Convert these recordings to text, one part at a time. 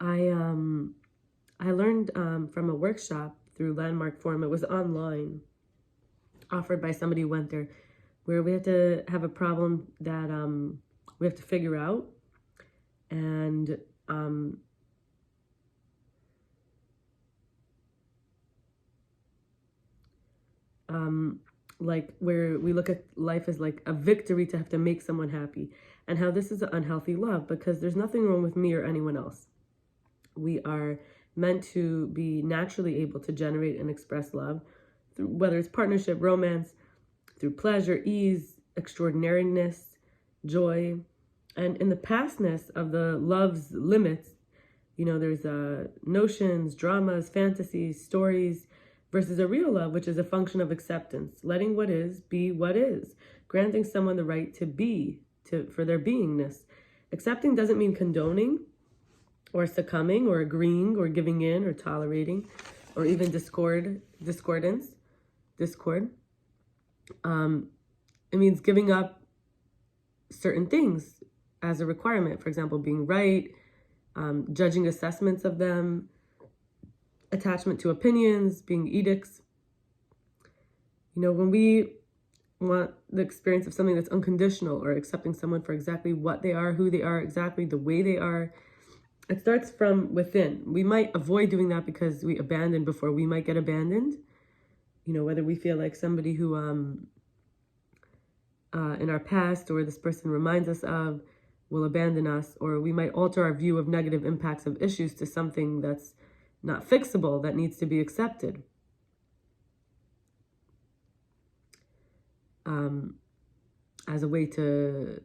I learned from a workshop through Landmark Forum. It was online, offered by somebody who went there, where we had to have a problem that we have to figure out, and like where we look at life as like a victory to have to make someone happy, and how this is an unhealthy love, because there's nothing wrong with me or anyone else. We are meant to be naturally able to generate and express love, through, whether it's partnership, romance, through pleasure, ease, extraordinariness, joy. And in the pastness of the love's limits, there's notions, dramas, fantasies, stories, versus a real love, which is a function of acceptance, letting what is be what is, granting someone the right to be, for their beingness. Accepting doesn't mean condoning or succumbing or agreeing or giving in or tolerating or even discord. It means giving up certain things as a requirement. For example, being right, judging assessments of them, attachment to opinions, being edicts. When we want the experience of something that's unconditional, or accepting someone for exactly what they are, who they are, exactly the way they are, it starts from within. We might avoid doing that because we abandoned before we might get abandoned. Whether we feel like somebody who in our past, or this person reminds us of, will abandon us, or we might alter our view of negative impacts of issues to something that's not fixable, that needs to be accepted. As a way to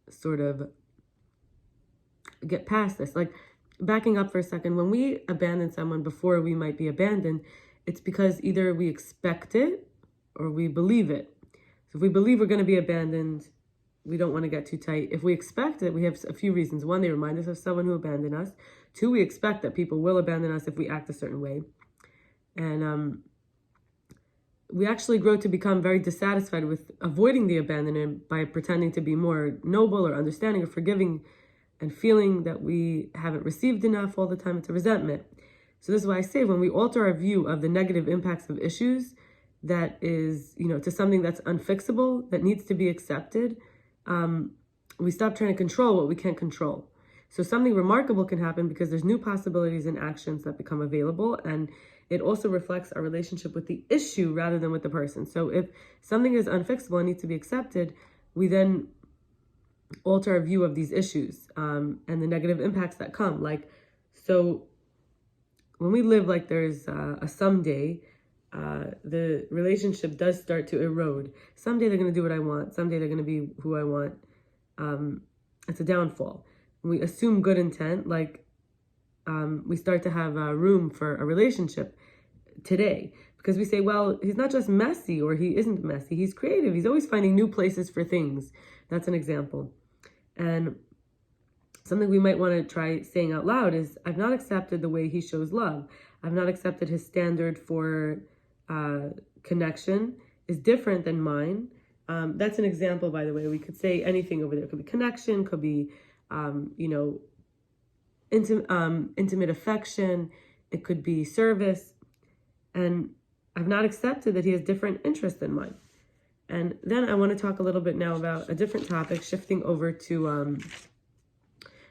sort of get past this. Like, backing up for a second, when we abandon someone before we might be abandoned, it's because either we expect it or we believe it. So if we believe we're going to be abandoned, we don't want to get too tight. If we expect it, we have a few reasons. One, they remind us of someone who abandoned us. Two, we expect that people will abandon us if we act a certain way. And we actually grow to become very dissatisfied with avoiding the abandonment by pretending to be more noble or understanding or forgiving, and feeling that we haven't received enough all the time. It's a resentment. So this is why I say, when we alter our view of the negative impacts of issues, that is, to something that's unfixable, that needs to be accepted, we stop trying to control what we can't control. So something remarkable can happen because there's new possibilities and actions that become available, and it also reflects our relationship with the issue rather than with the person. So if something is unfixable and needs to be accepted, we then alter our view of these issues and the negative impacts that come. So when we live like there's a someday, the relationship does start to erode. Someday they're going to do what I want. Someday they're going to be who I want. It's a downfall. When we assume good intent, we start to have room for a relationship today, because we say, well, he's not just messy, or he isn't messy. He's creative. He's always finding new places for things. That's an example. And something we might want to try saying out loud is, I've not accepted the way he shows love. I've not accepted his standard for connection is different than mine. That's an example, by the way. We could say anything over there. It could be connection, could be, intimate affection. It could be service. And I've not accepted that he has different interests than mine. And then I want to talk a little bit now about a different topic, shifting over to,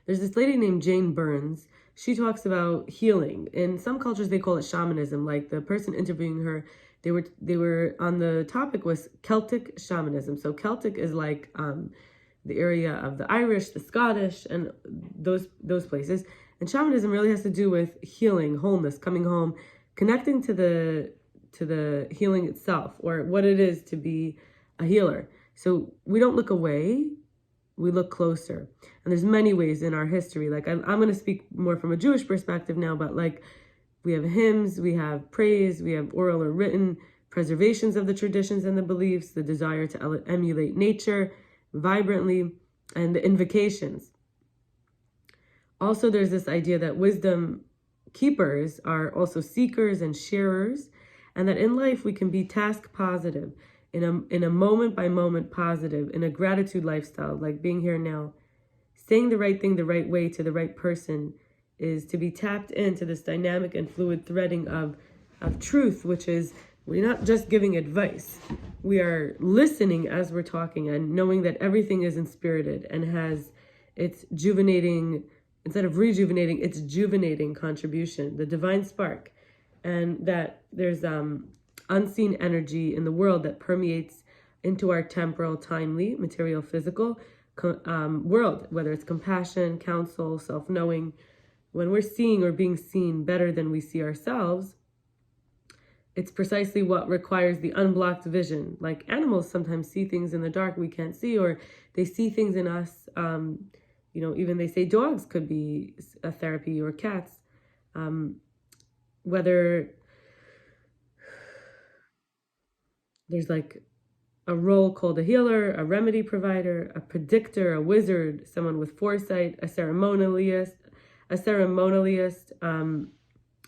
there's this lady named Jane Burns. She talks about healing. In some cultures, they call it shamanism. Like, the person interviewing her, they were on the topic was Celtic shamanism. So Celtic is like the area of the Irish, the Scottish, and those places. And shamanism really has to do with healing, wholeness, coming home, connecting to the healing itself, or what it is to be a healer. So we don't look away, we look closer. And there's many ways in our history. Like, I'm going to speak more from a Jewish perspective now, but like, we have hymns, we have praise, we have oral or written preservations of the traditions and the beliefs, the desire to emulate nature vibrantly, and the invocations. Also, there's this idea that wisdom keepers are also seekers and sharers, and that in life we can be task positive, in a moment by moment positive, in a gratitude lifestyle, like being here now, saying the right thing the right way to the right person, is to be tapped into this dynamic and fluid threading of truth, which is we're not just giving advice. We are listening as we're talking and knowing that everything is inspirited and has its juvenating, instead of rejuvenating, its juvenating contribution, the divine spark. And that there's unseen energy in the world that permeates into our temporal, timely, material, physical world, whether it's compassion, counsel, self-knowing. When we're seeing or being seen better than we see ourselves, it's precisely what requires the unblocked vision. Like animals sometimes see things in the dark we can't see, or they see things in us. Even they say dogs could be a therapy, or cats. Whether there's like a role called a healer, a remedy provider, a predictor, a wizard, someone with foresight, a ceremonialist,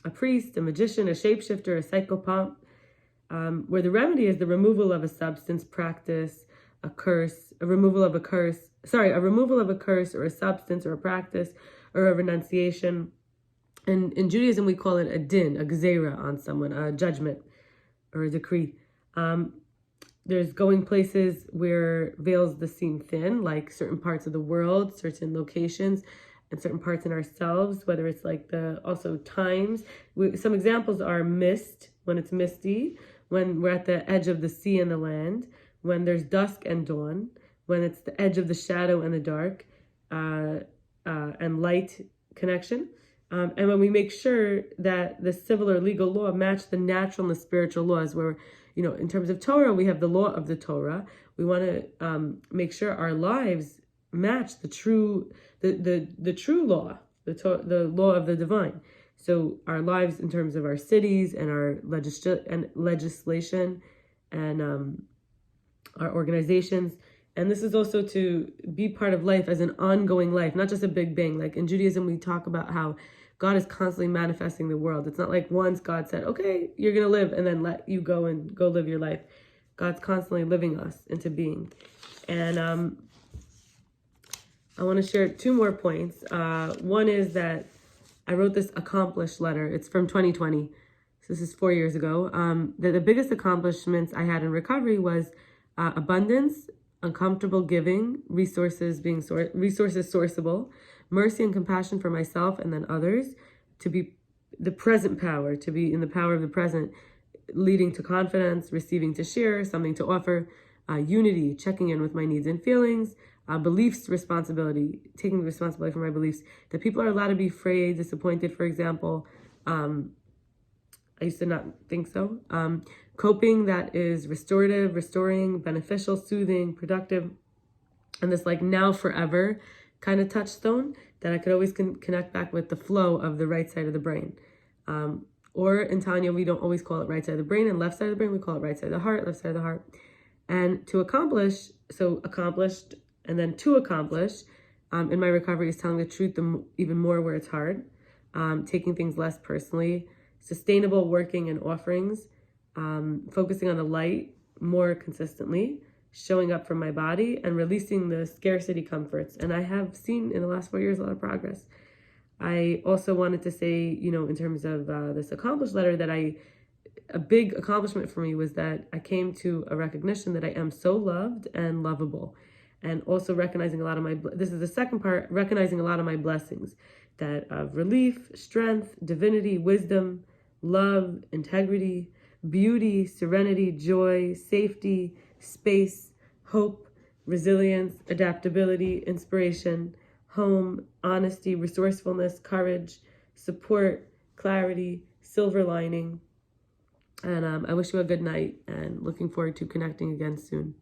a priest, a magician, a shapeshifter, a psychopomp, where the remedy is the removal of a substance, practice, a removal of a curse or a substance or a practice or a renunciation. And in Judaism, we call it a din, a gzeira on someone, a judgment or a decree. There's going places where veils the seam thin, like certain parts of the world, certain locations, and certain parts in ourselves, whether it's like also times. Some examples are mist, when it's misty, when we're at the edge of the sea and the land, when there's dusk and dawn, when it's the edge of the shadow and the dark, and light connection. And when we make sure that the civil or legal law match the natural and the spiritual laws, where, in terms of Torah, we have the law of the Torah. We want to make sure our lives match the true law, the law of the divine. So our lives in terms of our cities and our legislation and our organizations. And this is also to be part of life as an ongoing life, not just a big bang. Like in Judaism, we talk about how God is constantly manifesting the world. It's not like once God said, okay, you're going to live, and then let you go and go live your life. God's constantly living us into being. And I want to share 2 more points. One is that I wrote this accomplished letter. It's from 2020. So this is 4 years ago. The biggest accomplishments I had in recovery was abundance, uncomfortable giving, resources sourceable, mercy and compassion for myself and then others, to be the present power, to be in the power of the present, leading to confidence, receiving to share, something to offer, unity, checking in with my needs and feelings, beliefs, responsibility, taking the responsibility for my beliefs, that people are allowed to be afraid, disappointed, for example. I used to not think so. Coping that is restorative, restoring, beneficial, soothing, productive, and this like now forever kind of touchstone that I could always connect back with the flow of the right side of the brain. Or in Tanya, we don't always call it right side of the brain and left side of the brain. We call it right side of the heart, left side of the heart. And to accomplish, accomplished, and then to accomplish, in my recovery is telling the truth even more where it's hard, taking things less personally, sustainable working and offerings, focusing on the light more consistently, showing up for my body, and releasing the scarcity comforts. And I have seen in the last 4 years a lot of progress. I also wanted to say, in terms of this accomplished letter, that a big accomplishment for me was that I came to a recognition that I am so loved and lovable. And also recognizing this is the second part, recognizing a lot of my blessings, that of relief, strength, divinity, wisdom, love, integrity, beauty, serenity, joy, safety, space, hope, resilience, adaptability, inspiration, home, honesty, resourcefulness, courage, support, clarity, silver lining. And I wish you a good night and looking forward to connecting again soon.